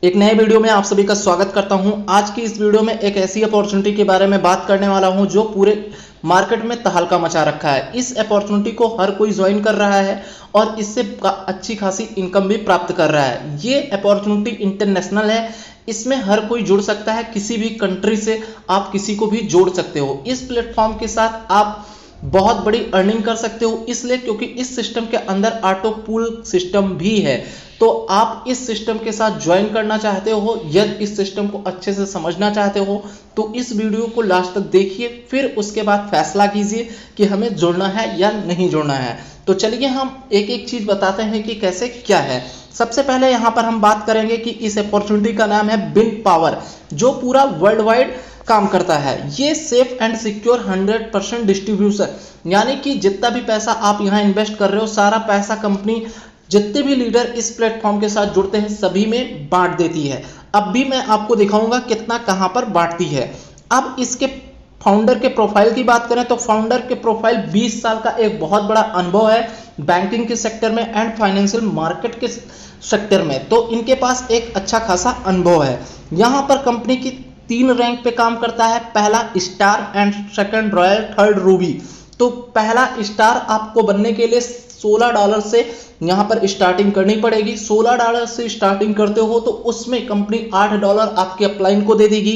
एक नए वीडियो में आप सभी का स्वागत करता हूं। आज की इस वीडियो में एक ऐसी अपॉर्चुनिटी के बारे में बात करने वाला हूं जो पूरे मार्केट में तहलका मचा रखा है। इस अपॉर्चुनिटी को हर कोई ज्वाइन कर रहा है और इससे अच्छी खासी इनकम भी प्राप्त कर रहा है। ये अपॉर्चुनिटी इंटरनेशनल है, इसमें हर कोई जुड़ सकता है। किसी भी कंट्री से आप किसी को भी जोड़ सकते हो। इस प्लेटफॉर्म के साथ आप बहुत बड़ी अर्निंग कर सकते हो, इसलिए क्योंकि इस सिस्टम के अंदर ऑटो पूल सिस्टम भी है। तो आप इस सिस्टम के साथ ज्वाइन करना चाहते हो, यदि इस सिस्टम को अच्छे से समझना चाहते हो तो इस वीडियो को लास्ट तक देखिए, फिर उसके बाद फैसला कीजिए कि हमें जुड़ना है या नहीं जुड़ना है। तो चलिए हम एक एक चीज बताते हैं कि कैसे क्या है। सबसे पहले यहाँ पर हम बात करेंगे कि इस अपॉर्चुनिटी का नाम है बिन पावर, जो पूरा वर्ल्ड वाइड काम करता है। ये सेफ एंड सिक्योर 100% डिस्ट्रीब्यूशन, यानी कि जितना भी पैसा आप यहाँ इन्वेस्ट कर रहे हो, सारा पैसा कंपनी जितने भी लीडर इस प्लेटफॉर्म के साथ जुड़ते हैं सभी में बांट देती है। अब भी मैं आपको दिखाऊंगा कितना कहां पर बांटती है। अब इसके फाउंडर के प्रोफाइल की बात करें तो फाउंडर के प्रोफाइल 20 साल का एक बहुत बड़ा अनुभव है बैंकिंग के सेक्टर में एंड फाइनेंशियल मार्केट के सेक्टर में। तो इनके पास एक अच्छा खासा अनुभव है। यहाँ पर कंपनी की 3 रैंक पे काम करता है। पहला star and second royal, third Ruby. तो पहला स्टार आपको बनने के लिए $16 से यहाँ पर स्टार्टिंग करनी पड़ेगी। $16 से स्टार्टिंग करते हो तो उसमें कंपनी $8 आपके अपलाइन को दे देगी।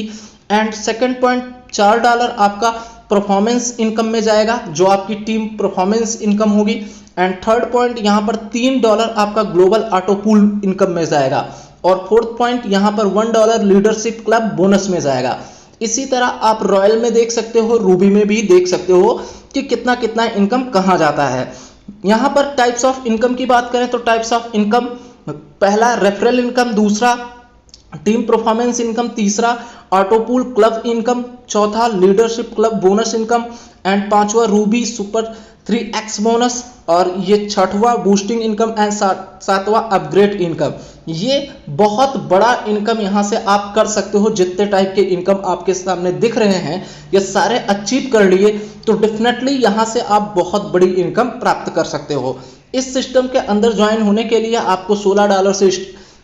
एंड सेकंड पॉइंट $4 आपका परफॉर्मेंस इनकम में जाएगा, जो आपकी टीम परफॉर्मेंस इनकम होगी। एंड थर्ड पॉइंट यहाँ पर $3 आपका ग्लोबल ऑटो पूल इनकम में जाएगा। और फोर्थ पॉइंट यहाँ पर $1 लीडरशिप क्लब बोनस में जाएगा। इसी तरह आप रॉयल में देख सकते हो, रूबी में भी देख सकते हो कि कितना कितना इनकम कहाँ जाता है। यहाँ पर टाइप्स ऑफ इनकम की बात करें तो टाइप्स ऑफ इनकम, पहला रेफरल इनकम, दूसरा टीम परफॉर्मेंस इनकम, तीसरा ऑटो पूल क्लब इनकम, चौथा leadership club bonus income and पांचवा रूबी सुपर 3x बोनस, और ये छठवां बूस्टिंग इनकम एंड सातवां अपग्रेड इनकम। ये बहुत बड़ा इनकम यहाँ से आप कर सकते हो। जितने टाइप के इनकम आपके सामने दिख रहे हैं ये सारे अचीव कर लिए तो डेफिनेटली यहाँ से आप बहुत बड़ी इनकम प्राप्त कर सकते हो। इस सिस्टम के अंदर ज्वाइन होने के लिए आपको $16 से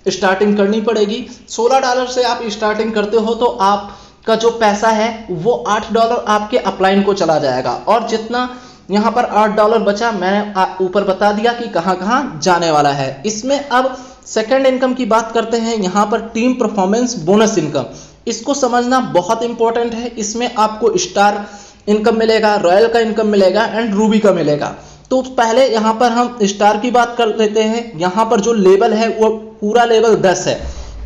स्टार्टिंग करनी पड़ेगी। $16 से आप स्टार्टिंग करते हो तो आपका जो पैसा है वो $8 आपके अपलाइन को चला जाएगा। और जितना यहाँ पर $8 बचा मैंने ऊपर बता दिया कि कहाँ कहाँ जाने वाला है। इसमें अब सेकंड इनकम की बात करते हैं। यहाँ पर टीम परफॉर्मेंस बोनस इनकम, इसको समझना बहुत इंपॉर्टेंट है। इसमें आपको स्टार इनकम मिलेगा, रॉयल का इनकम मिलेगा एंड रूबी का मिलेगा। तो पहले यहाँ पर हम स्टार की बात कर लेते हैं। यहाँ पर जो लेवल है वो पूरा लेवल 10 है।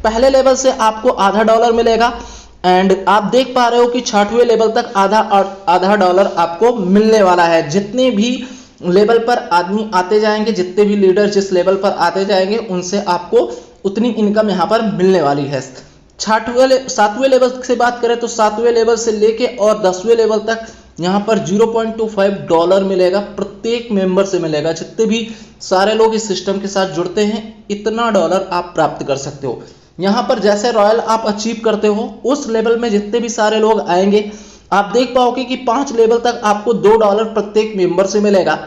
पहले लेवल से आपको $0.5 मिलेगा एंड आप देख पा रहे हो कि 6वें लेवल तक $0.5 आपको मिलने वाला है। जितने भी लेवल पर आदमी आते जाएंगे, जितने भी लीडर जिस लेवल पर आते जाएंगे उनसे आपको उतनी इनकम यहाँ पर मिलने वाली है। 7वें लेवल से बात करें तो 7वें लेवल से लेके और 10वें लेवल तक यहाँ पर $0.25 मिलेगा, प्रत्येक मेंबर से मिलेगा। जितने भी सारे लोग इस सिस्टम के साथ जुड़ते हैं इतना डॉलर आप प्राप्त कर सकते हो। यहाँ पर जैसे रॉयल आप अचीव करते हो उस लेवल में जितने भी सारे लोग आएंगे आप देख पाओगे कि 5 लेवल तक आपको $2 प्रत्येक मेंबर से मिलेगा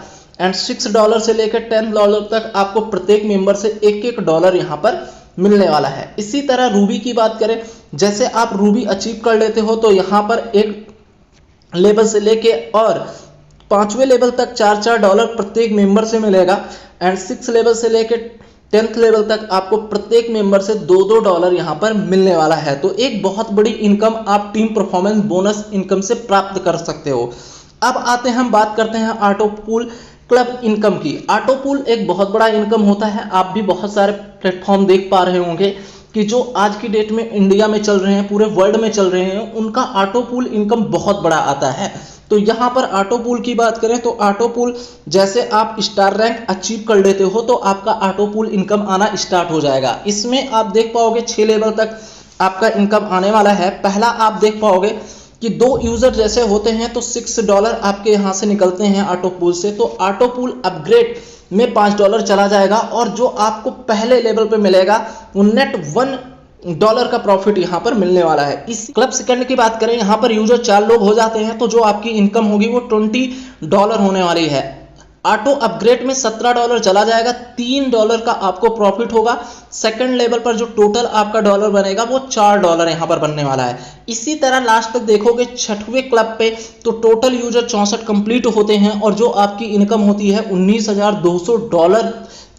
एंड $6 से लेकर $10 तक आपको प्रत्येक मेंबर से $1 यहाँ पर मिलने वाला है। इसी तरह रूबी की बात करें, जैसे आप रूबी अचीव कर लेते हो तो यहाँ पर 1 लेवल से लेके और 5वें लेवल तक $4 प्रत्येक मेंबर से मिलेगा एंड 6 लेवल से लेके 10th लेवल तक आपको प्रत्येक मेंबर से $2 यहाँ पर मिलने वाला है। तो एक बहुत बड़ी इनकम आप टीम परफॉर्मेंस बोनस इनकम से प्राप्त कर सकते हो। अब आते हैं, हम बात करते हैं ऑटो पूल क्लब इनकम की। ऑटो पूल एक बहुत बड़ा इनकम होता है। आप भी बहुत सारे प्लेटफॉर्म देख पा रहे होंगे कि जो आज की डेट में इंडिया में चल रहे हैं, पूरे वर्ल्ड में चल रहे हैं, उनका ऑटो पूल इनकम बहुत बड़ा आता है। तो यहाँ पर ऑटो पूल की बात करें तो ऑटो पूल जैसे आप स्टार रैंक अचीव कर लेते हो तो आपका ऑटो पूल इनकम आना स्टार्ट हो जाएगा। इसमें आप देख पाओगे 6 लेवल तक आपका इनकम आने वाला है। पहला आप देख पाओगे कि 2 यूजर जैसे होते हैं तो $6 आपके यहाँ से निकलते हैं ऑटो पूल से। तो ऑटो पूल अपग्रेड में $5 चला जाएगा और जो आपको पहले लेवल पे मिलेगा वो नेट $1 का प्रॉफिट यहाँ पर मिलने वाला है। इस क्लब सेकंड की बात करें, यहाँ पर यूजर 4 लोग हो जाते हैं तो जो आपकी इनकम होगी वो $20 होने वाली है। ऑटो अपग्रेड में $17 चला जाएगा, $3 का आपको प्रॉफिट होगा। सेकंड लेवल पर जो टोटल आपका डॉलर बनेगा वो $4 यहाँ पर बनने वाला है। इसी तरह लास्ट तक देखोगे 6वें क्लब पे तो टोटल यूजर 64 कंप्लीट होते हैं और जो आपकी इनकम होती है $19,200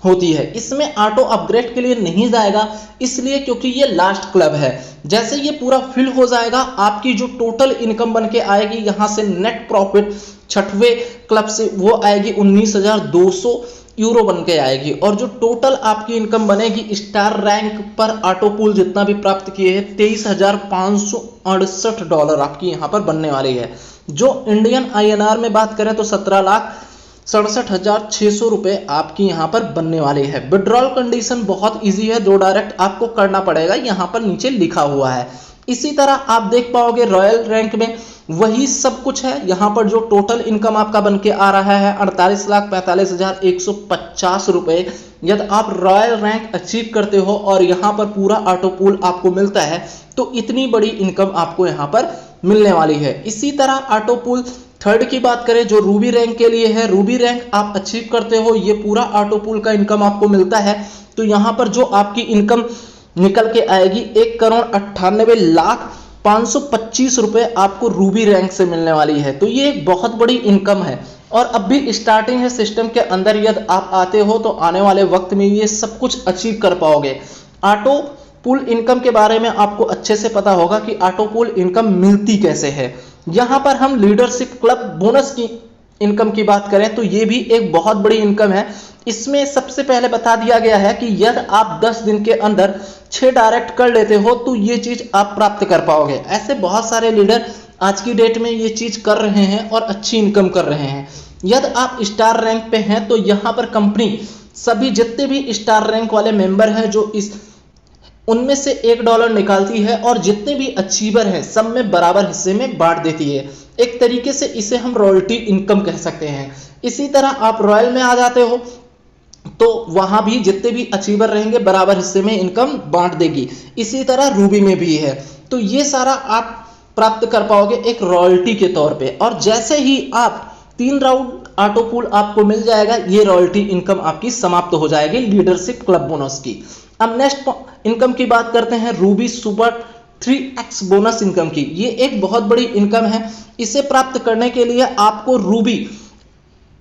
होती है। इसमें ऑटो अपग्रेड के लिए नहीं जाएगा इसलिए क्योंकि ये लास्ट क्लब है। जैसे ये पूरा फिल हो जाएगा आपकी जो टोटल इनकम बन के आएगी यहाँ से नेट प्रॉफिट 6वें क्लब से वो आएगी €19,200 बन के आएगी। और जो टोटल आपकी इनकम बनेगी स्टार रैंक पर ऑटो पूल जितना भी प्राप्त किए हैं $23,568 आपकी यहाँ पर बनने वाली है। जो इंडियन INR में बात करें तो 17,67,600 रुपए आपकी यहाँ पर बनने वाली है। विड्रॉल कंडीशन बहुत इजी है, 2 डायरेक्ट आपको करना पड़ेगा, यहाँ पर नीचे लिखा हुआ है। इसी तरह आप देख पाओगे रॉयल रैंक में वही सब कुछ है। यहाँ पर जो टोटल इनकम आपका बन के आ रहा है 48,45,150 रुपए यदि आप रॉयल रैंक अचीव करते हो और यहाँ पर पूरा ऑटो पूल आपको मिलता है तो इतनी बड़ी इनकम आपको यहाँ पर मिलने वाली है। इसी तरह ऑटो पूल थर्ड की बात करें जो रूबी रैंक के लिए है, रूबी रैंक आप अचीव करते हो ये पूरा ऑटो पूल का इनकम आपको मिलता है। तो यहाँ पर जो आपकी इनकम निकल के आएगी 1,98,05,25 रुपए आपको रूबी रैंक से मिलने वाली है। तो ये एक बहुत बड़ी इनकम है और अब भी स्टार्टिंग है सिस्टम के अंदर। यदि आप आते हो तो आने वाले वक्त में ये सब कुछ अचीव कर पाओगे। ऑटो पूल इनकम के बारे में आपको अच्छे से पता होगा कि ऑटो पूल इनकम मिलती कैसे है। यहाँ पर हम लीडरशिप क्लब बोनस की इनकम की बात करें तो ये भी एक बहुत बड़ी इनकम है। इसमें सबसे पहले बता दिया गया है कि यदि आप 10 दिन के अंदर 6 डायरेक्ट कर लेते हो तो ये चीज आप प्राप्त कर पाओगे। ऐसे बहुत सारे लीडर आज की डेट में ये चीज कर रहे हैं और अच्छी इनकम कर रहे हैं। यदि आप स्टार रैंक पे हैं तो यहाँ पर कंपनी सभी जितने भी स्टार रैंक वाले मेंबर हैं जो इस उनमें से $1 निकालती है और जितने भी अचीवर हैं सब में बराबर हिस्से में बांट देती है। एक तरीके से इसे हम रॉयल्टी इनकम कह सकते हैं। इसी तरह आप रॉयल में आ जाते हो तो वहां भी जितने भी अचीवर रहेंगे बराबर हिस्से में इनकम बांट देगी। इसी तरह रूबी में भी है। तो ये सारा आप प्राप्त कर पाओगे एक रॉयल्टी के तौर पे। और जैसे ही आप 3 राउंड ऑटो पूल आपको मिल जाएगा ये रॉयल्टी इनकम आपकी समाप्त हो जाएगी लीडरशिप क्लब बोनस की। अब नेक्स्ट इनकम की बात करते हैं Ruby super 3x bonus income की। ये एक बहुत बड़ी इनकम है। इसे प्राप्त करने के लिए आपको रूबी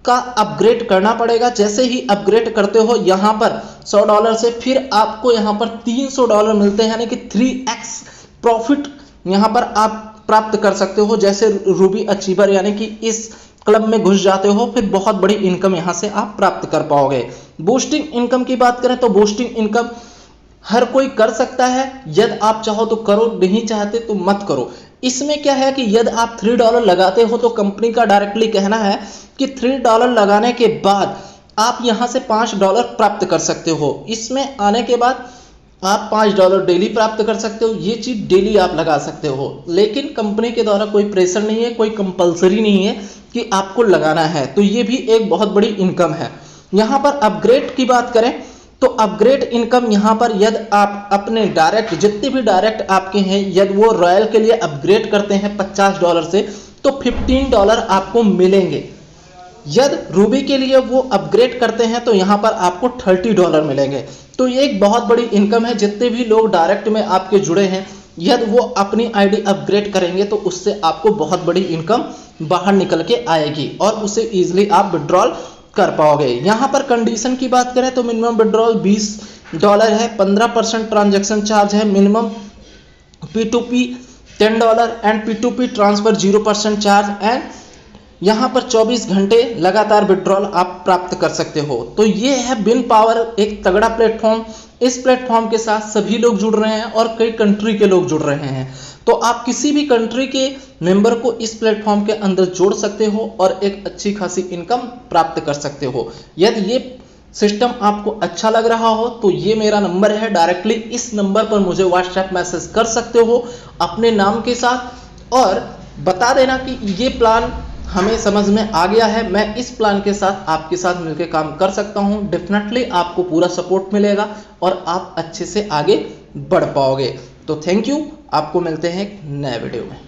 का अपग्रेड करना पड़ेगा। जैसे ही अपग्रेड करते हो यहाँ पर $100 से फिर आपको यहाँ पर $300 मिलते हैं, यानी कि 3x प्रॉफिट यहाँ पर आप प्राप्त कर सकते हो। जैसे रूबी अचीवर यानी कि इस क्लब में घुस जाते हो फिर बहुत बड़ी इनकम यहाँ से आप प्राप्त कर पाओगे। बूस्टिंग इनकम की बात करें तो बूस्टिंग इनकम हर कोई कर सकता है। यदि आप चाहो तो करो, नहीं चाहते तो मत करो। इसमें क्या है कि यदि आप $3 लगाते हो तो कंपनी का डायरेक्टली कहना है कि $3 लगाने के बाद आप यहां से $5 प्राप्त कर सकते हो। इसमें आने के बाद आप $5 डेली प्राप्त कर सकते हो। ये चीज डेली आप लगा सकते हो, लेकिन कंपनी के द्वारा कोई प्रेशर नहीं है, कोई कंपलसरी नहीं है कि आपको लगाना है। तो ये भी एक बहुत बड़ी इनकम है। यहाँ पर अपग्रेड की बात करें तो अपग्रेड इनकम यहाँ पर यदि आप अपने डायरेक्ट जितने भी डायरेक्ट आपके हैं यदि वो रॉयल के लिए अपग्रेड करते हैं $50 से तो $15 आपको मिलेंगे। यदि रूबी के लिए वो अपग्रेड करते हैं तो यहाँ पर आपको $30 मिलेंगे। तो ये एक बहुत बड़ी इनकम है। जितने भी लोग डायरेक्ट में आपके जुड़े हैं यदि वो अपनी आईडी अपग्रेड करेंगे तो उससे आपको बहुत बड़ी इनकम बाहर निकल के आएगी और उसे इजीली आप विड्रॉल कर पाओगे। यहाँ पर कंडीशन की बात करें तो मिनिमम विड्रॉल $20 है, 15% ट्रांजैक्शन चार्ज है, minimum P2P $10 and P2P transfer 0% charge and यहाँ पर 24 घंटे लगातार विड्रॉल आप प्राप्त कर सकते हो। तो ये है बिन पावर, एक तगड़ा प्लेटफॉर्म। इस प्लेटफॉर्म के साथ सभी लोग जुड़ रहे हैं और कई कंट्री के लोग जुड़ रहे हैं। तो आप किसी भी कंट्री के मेंबर को इस प्लेटफॉर्म के अंदर जोड़ सकते हो और एक अच्छी खासी इनकम प्राप्त कर सकते हो। यदि ये सिस्टम आपको अच्छा लग रहा हो तो ये मेरा नंबर है, डायरेक्टली इस नंबर पर मुझे व्हाट्सएप मैसेज कर सकते हो अपने नाम के साथ और बता देना कि ये प्लान हमें समझ में आ गया है, मैं इस प्लान के साथ आपके साथ मिलकर काम कर सकता हूं। डेफिनेटली आपको पूरा सपोर्ट मिलेगा और आप अच्छे से आगे बढ़ पाओगे। तो थैंक यू, आपको मिलते हैं एक नए वीडियो में।